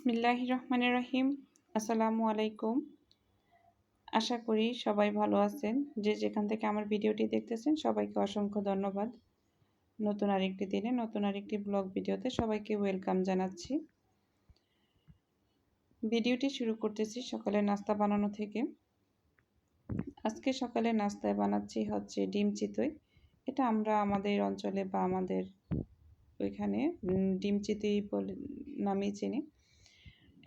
বিসমিল্লাহির রহমানির রহিম। আসসালামু আলাইকুম। আশা করি সবাই ভালো আছেন। যে যেখান থেকে আমার ভিডিওটি দেখতেছেন সবাইকে অসংখ্য ধন্যবাদ। নতুন আরেকটি দিনে নতুন আরেকটি ব্লগ ভিডিওতে সবাইকে ওয়েলকাম জানাচ্ছি। ভিডিওটি শুরু করতেছি সকালে নাস্তা বানানো থেকে। আজকে সকালে নাস্তায় বানাচ্ছি হচ্ছে ডিম চিতই। এটা আমরা আমাদের অঞ্চলে বা আমাদের ওইখানে ডিম চিতই বলে নামেই চিনি।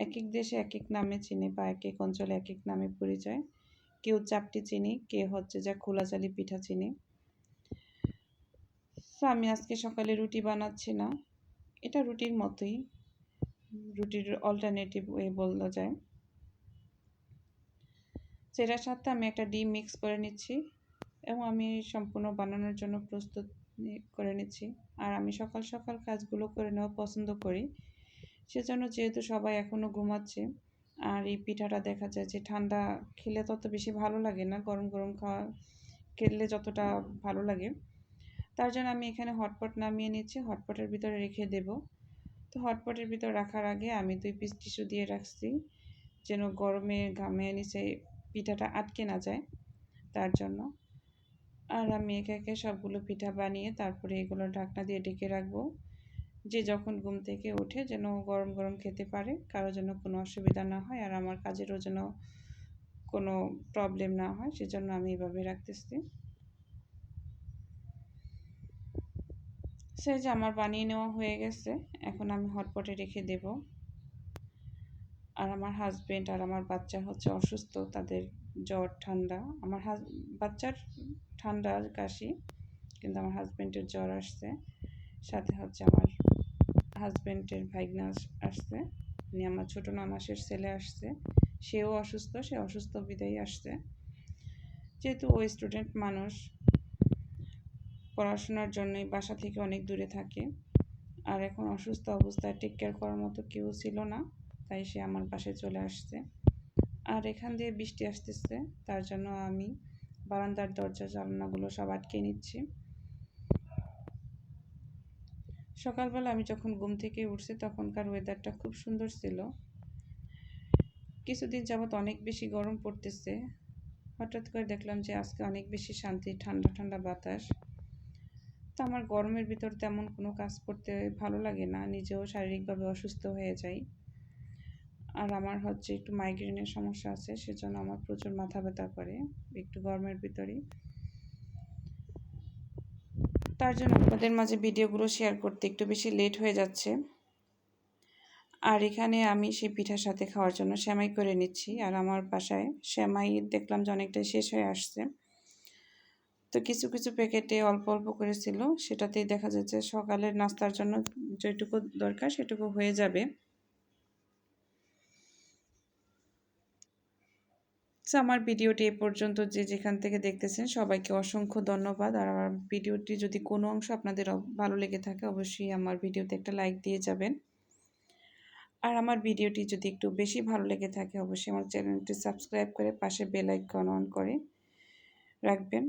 এক এক দেশে এক এক নামে চিনি বা এক এক অঞ্চলে এক এক নামে পরিচয়। কেউ চাপটি চিনি, কেউ হচ্ছে যা খোলাচালি পিঠা চিনি। তো আমি আজকে সকালে রুটি বানাচ্ছি না, এটা রুটির মতোই, রুটির অল্টারনেটিভ ওয়ে বলা যায়। সেটার সাথে আমি একটা ডিম মিক্স করে নিচ্ছি এবং আমি সম্পূর্ণ বানানোর জন্য প্রস্তুত করে নিচ্ছি। আর আমি সকাল সকাল কাজগুলো করে নেওয়া পছন্দ করি, সেজন্য যেহেতু সবাই এখনও ঘুমাচ্ছে। আর এই পিঠাটা দেখা যায় যে ঠান্ডা খেলে তত বেশি ভালো লাগে না, গরম গরম খাওয়া খেলে যতটা ভালো লাগে। তার জন্য আমি এখানে হটপট নামিয়ে নিচ্ছি, হটপটের ভিতরে রেখে দেব। তো হটপটের ভিতর রাখার আগে আমি 2 পিস টিস্যু দিয়ে রাখছি, যেন গরমে ঘামে নিচে পিঠাটা আটকে না যায়, তার জন্য। আর আমি একে একে সবগুলো পিঠা বানিয়ে তারপরে এগুলো ঢাকনা দিয়ে ঢেকে রাখবো, যে যখন ঘুম থেকে ওঠে যেন গরম গরম খেতে পারে, কারো যেন কোনো অসুবিধা না হয় আর আমার কাজেরও যেন কোনো প্রবলেম না হয়, সেজন্য আমি এভাবে রাখতেছি। সে যে আমার বানিয়ে নেওয়া হয়ে গেছে, এখন আমি হটপটে রেখে দেব। আর আমার হাজবেন্ড আর আমার বাচ্চা হচ্ছে অসুস্থ, তাদের জ্বর ঠান্ডা। আমার বাচ্চার ঠান্ডা কাশি, কিন্তু আমার হাজবেন্ডের জ্বর আসছে। সাথে হচ্ছে আমার হাজবেন্ডের ভাইগনা আসছে, মানে আমার ছোটো নানাসের ছেলে আসছে, সেও অসুস্থ, সে অসুস্থ বিদায় আসছে। যেহেতু ওই স্টুডেন্ট মানুষ, পড়াশোনার জন্যই বাসা থেকে অনেক দূরে থাকে, আর এখন অসুস্থ অবস্থায় টেক কেয়ার করার মতো কেউ ছিল না, তাই সে আমার বাসায় চলে আসছে। আর এখান দিয়ে বৃষ্টি আসতেছে, তার জন্য আমি বারান্দার দরজা জানালাগুলো সব আটকে নিচ্ছি। সকালবেলা আমি যখন ঘুম থেকে উঠছি তখনকার ওয়েদারটা খুব সুন্দর ছিল। কিছুদিন যাবৎ অনেক বেশি গরম পড়তেছে, হঠাৎ করে দেখলাম যে আজকে অনেক বেশি শান্তি, ঠান্ডা ঠান্ডা বাতাস। তো আমার গরমের ভিতর তেমন কোনো কাজ করতে ভালো লাগে না, নিজেও শারীরিকভাবে অসুস্থ হয়ে যাই। আর আমার হচ্ছে একটু মাইগ্রেনের সমস্যা আছে, সেজন্য আমার প্রচুর মাথা ব্যথা করে একটু গরমের ভিতরেই। তার জন্য আপনাদের মাঝে ভিডিওগুলো শেয়ার করতে একটু বেশি লেট হয়ে যাচ্ছে। আর এখানে আমি সেই পিঠার সাথে খাওয়ার জন্য সেমাই করে নিচ্ছি। আর আমার বাসায় সেমাই দেখলাম যে অনেকটাই শেষ হয়ে আসছে, তো কিছু কিছু প্যাকেটে অল্প অল্প করেছিল, সেটাতেই দেখা যাচ্ছে সকালের নাস্তার জন্য যেটুকু দরকার সেটুকু হয়ে যাবে। আমার ভিডিওটি এ পর্যন্ত যে যেখান থেকে দেখতেছেন সবাইকে অসংখ্য ধন্যবাদ। আর আমার ভিডিওটি যদি কোনো অংশ আপনাদের ভালো লেগে থাকে অবশ্যই আমার ভিডিওতে একটা লাইক দিয়ে যাবেন। আর আমার ভিডিওটি যদি একটু বেশি ভালো লেগে থাকে অবশ্যই আমার চ্যানেলটি সাবস্ক্রাইব করে পাশে বেল আইকন অন করে রাখবেন,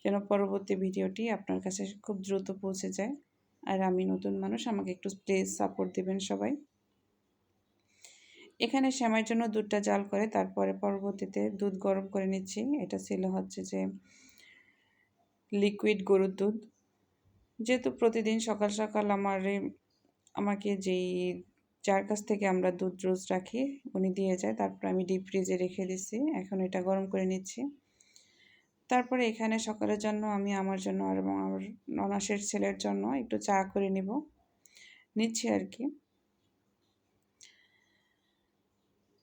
যেন পরবর্তী ভিডিওটি আপনার কাছে খুব দ্রুত পৌঁছে যায়। আর আমি নতুন মানুষ, আমাকে একটু প্লিজ সাপোর্ট দেবেন সবাই। এখানে সেমাইয়ের জন্য দুধটা জাল করে তারপরে পরবর্তীতে দুধ গরম করে নিচ্ছি। এটা ছিল হচ্ছে যে লিকুইড গরুর দুধ। যেহেতু প্রতিদিন সকাল সকাল আমাকে যেই যার কাছ থেকে আমরা দুধ রোজ রাখি উনি দিয়ে যায়, তারপর আমি ডিপ ফ্রিজে রেখে দিচ্ছি। এখন এটা গরম করে নিচ্ছি। তারপরে এখানে সকালের জন্য আমি আমার জন্য আর আমার ননাসের ছেলের জন্য একটু চা করে নিচ্ছি আর কি।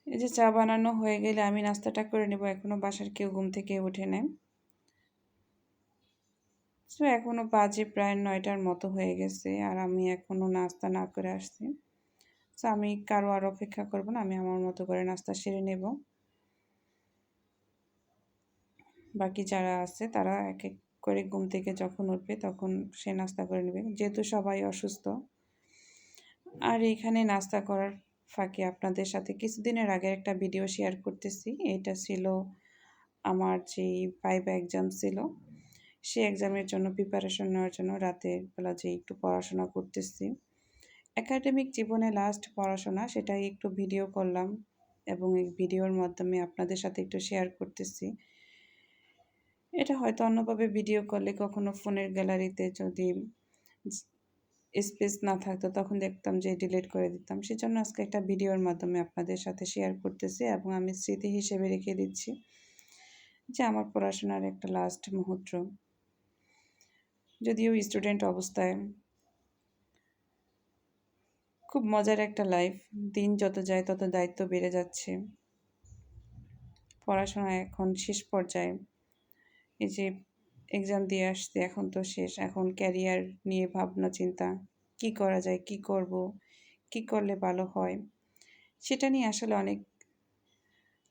এই যে চা বানানো হয়ে গেলে আমি নাস্তাটা করে নেব, এখনও বাসার কেউ ঘুম থেকে ওঠে নাই। তো এখনও বাজে প্রায় 9টার মতো হয়ে গেছে আর আমি এখনও নাস্তা না করে আসছি। তো আমি কারো আর অপেক্ষা করব না, আমি আমার মতো করে নাস্তা সেরে নেব। বাকি যারা আছে তারা এক এক করে ঘুম থেকে যখন উঠবে তখন সে নাস্তা করে নেবে, যেহেতু সবাই অসুস্থ। আর এইখানে নাস্তা করার ফাঁকে আপনাদের সাথে কিছুদিনের আগে একটা ভিডিও শেয়ার করতেছি। এটা ছিল আমার যেই ভাইবা এক্সাম ছিল, সেই এক্সামের জন্য প্রিপারেশন নেওয়ার জন্য রাতের বেলা যে একটু পড়াশোনা করতেছি। একাডেমিক জীবনে লাস্ট পড়াশোনা সেটাই একটু ভিডিও করলাম এবং এই ভিডিওর মাধ্যমে আপনাদের সাথে একটু শেয়ার করতেছি। এটা হয়তো অন্যভাবে ভিডিও করলে কখনো ফোনের গ্যালারিতে যদি স্পেস না থাকতো তখন দেখতাম যে ডিলিট করে দিতাম। সেজন্য আজকে একটা ভিডিওর মাধ্যমে আপনাদের সাথে শেয়ার করতেছি এবং আমি স্মৃতি হিসেবে রেখে দিচ্ছি যে আমার পড়াশোনার একটা লাস্ট মুহূর্ত। যদিও স্টুডেন্ট অবস্থায় খুব মজার একটা লাইফ, দিন যত যায় তত দায়িত্ব বেড়ে যাচ্ছে। পড়াশোনা এখন শেষ পর্যায়ে, এই যে এক্সাম দিয়ে আসছে এখন তো শেষ, এখন ক্যারিয়ার নিয়ে ভাবনা চিন্তা, কি করা যায়, কি করব, কি করলে ভালো হয়, সেটা নিয়ে আসলে অনেক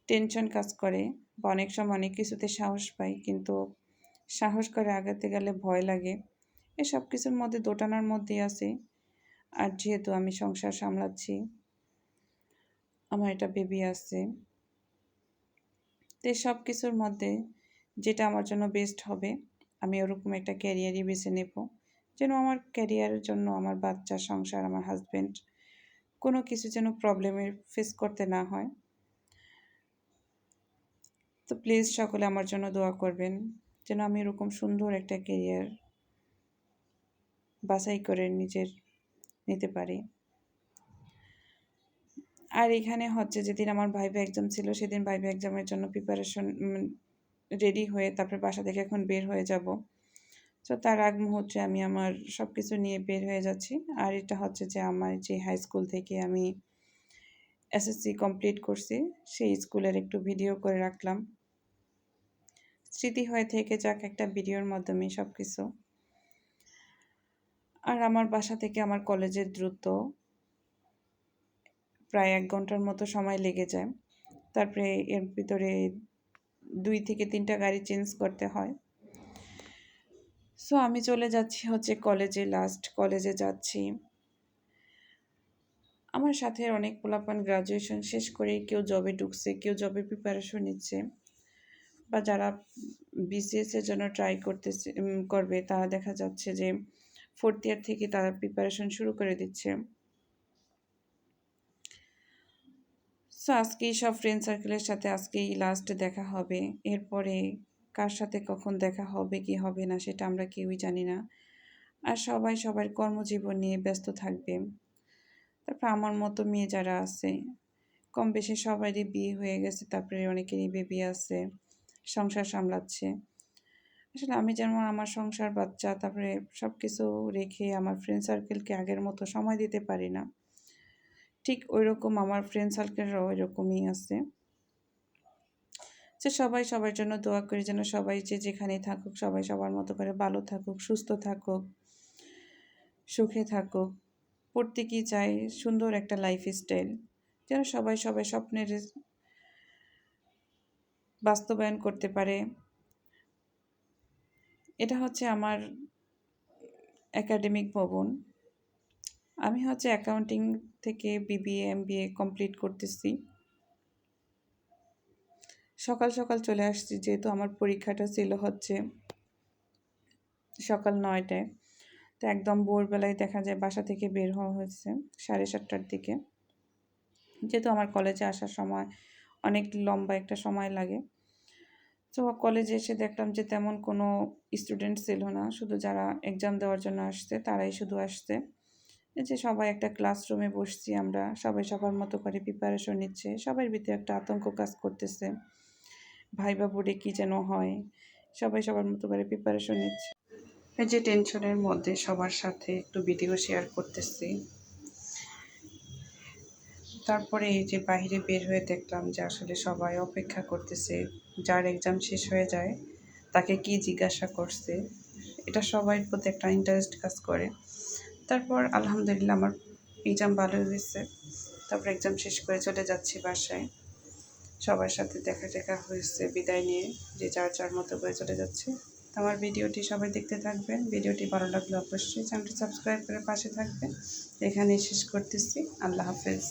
টেনশন কাজ করে বা অনেক সময় অনেক কিছুতে সাহস পাই, কিন্তু সাহস করে আগাতে গেলে ভয় লাগে। এসব কিছুর মধ্যে দোটানার মধ্যে আছে। আর যেহেতু আমি সংসার সামলাচ্ছি, আমার একটা বেবি আছে, তো সব কিছুর মধ্যে যেটা আমার জন্য বেস্ট হবে আমি ওরকম একটা ক্যারিয়ারই বেছে নেব, যেন আমার ক্যারিয়ারের জন্য আমার বাচ্চা, সংসার, আমার হাজব্যান্ড কোনো কিছু যেন প্রবলেমের ফেস করতে না হয়। তো প্লিজ সকলে আমার জন্য দোয়া করবেন যেন আমি এরকম সুন্দর একটা ক্যারিয়ার বাছাই করে নিতে পারি। আর এখানে হচ্ছে যেদিন আমার ভাইভা এক্সাম ছিল সেদিন ভাইভা এক্সামের জন্য প্রিপারেশন রেডি হয়ে তারপরে বাসা থেকে এখন বের হয়ে যাব। তো তার আগ মুহূর্তে আমি আমার সব কিছু নিয়ে বের হয়ে যাচ্ছি। আর এটা হচ্ছে যে আমার যে হাই স্কুল থেকে আমি এসএসসি কমপ্লিট করছি সেই স্কুলের একটু ভিডিও করে রাখলাম, স্মৃতি হয়ে থেকে যাক একটা ভিডিওর মাধ্যমে সব কিছু। আর আমার বাসা থেকে আমার কলেজের দ্রুত প্রায় 1 ঘন্টার মতো সময় লেগে যায়। তারপরে এর ভিতরে 2 থেকে 3টা গাড়ি চেঞ্জ করতে হয়। সো আমি চলে যাচ্ছি হচ্ছে কলেজে, লাস্ট কলেজে যাচ্ছি। আমার সাথে অনেক পোলাপান গ্রাজুয়েশন শেষ করে কেউ জবে ঢুকছে, কেউ জবে প্রিপারেশন নিচ্ছে, বা যারা বিসিএস এর জন্য ট্রাই করবে তারা দেখা যাচ্ছে যে 4th ইয়ার থেকে তারা প্রিপারেশন শুরু করে দিচ্ছে। সো আজকেই সব ফ্রেন্ড সার্কেলের সাথে আজকেই লাস্ট দেখা হবে। এরপরে কার সাথে কখন দেখা হবে কি হবে না সেটা আমরা কেউই জানি না। আর সবাই সবার কর্মজীবন নিয়ে ব্যস্ত থাকবে। তারপর আমার মতো মেয়ে যারা আছে, কম বেশি সবারই বিয়ে হয়ে গেছে, তারপরে অনেকেরই বেবি আছে, সংসার সামলাচ্ছে। আসলে আমি যেমন আমার সংসার, বাচ্চা, তারপরে সব কিছু রেখে আমার ফ্রেন্ড সার্কেলকে আগের মতো সময় দিতে পারি না, ঠিক ওই রকম আমার ফ্রেন্ড সার্কেলরাও এরকমই আছে। যে সবাই সবার জন্য দোয়া করি যেন সবাই যে যেখানেই থাকুক সবাই সবার মতো করে ভালো থাকুক, সুস্থ থাকুক, সুখে থাকুক। প্রত্যেকেই চাই সুন্দর একটা লাইফ স্টাইল, যেন সবাই সবাই স্বপ্নের বাস্তবায়ন করতে পারে। এটা হচ্ছে আমার একাডেমিক ভবন। আমি হচ্ছে অ্যাকাউন্টিং থেকে বিবিএ এমবিএ কমপ্লিট করতেছি। সকাল সকাল চলে আসছি যেহেতু আমার পরীক্ষাটা ছিল হচ্ছে সকাল 9টায়। তো একদম ভোরবেলায় দেখা যায় বাসা থেকে বের হওয়া হয়েছে 7:30টার দিকে, যেহেতু আমার কলেজে আসার সময় অনেক লম্বা একটা সময় লাগে। তো কলেজে এসে দেখলাম যে তেমন কোনো স্টুডেন্ট ছিল না, শুধু যারা এক্সাম দেওয়ার জন্য আসছে তারাই শুধু আসছে। এই যে সবাই একটা ক্লাসরুমে বসছি, আমরা সবাই সবার মতো করে প্রিপারেশন নিচ্ছে, সবার ভিতরে একটা আতঙ্ক কাজ করতেছে ভাইবা বোর্ডে কী যেন হয়, সবাই সবার মতো করে প্রিপারেশন নিচ্ছে। এই যে টেনশনের মধ্যে সবার সাথে একটু ভিডিও শেয়ার করতেছি। তারপরে এই যে বাইরে বের হয়ে দেখলাম যে আসলে সবাই অপেক্ষা করতেছে যার এক্সাম শেষ হয়ে যায় তাকে কি জিজ্ঞাসা করছে, এটা সবার প্রতি একটা ইন্টারেস্ট কাজ করে। তারপর আলহামদুলিল্লাহ আমার এক্সাম ভালো হয়েছে। তারপর এক্সাম শেষ করে চলে যাচ্ছি বাসায়, সবার সাথে দেখা হয়েছে, বিদায় নিয়ে যে যার যার মতো করে চলে যাচ্ছে। আমার ভিডিওটি সবাই দেখতে থাকবেন, ভিডিওটি ভালো লাগলে অবশ্যই চ্যানেলটি সাবস্ক্রাইব করে পাশে থাকবেন। এখানেই শেষ করতেছি, আল্লাহ হাফেজ।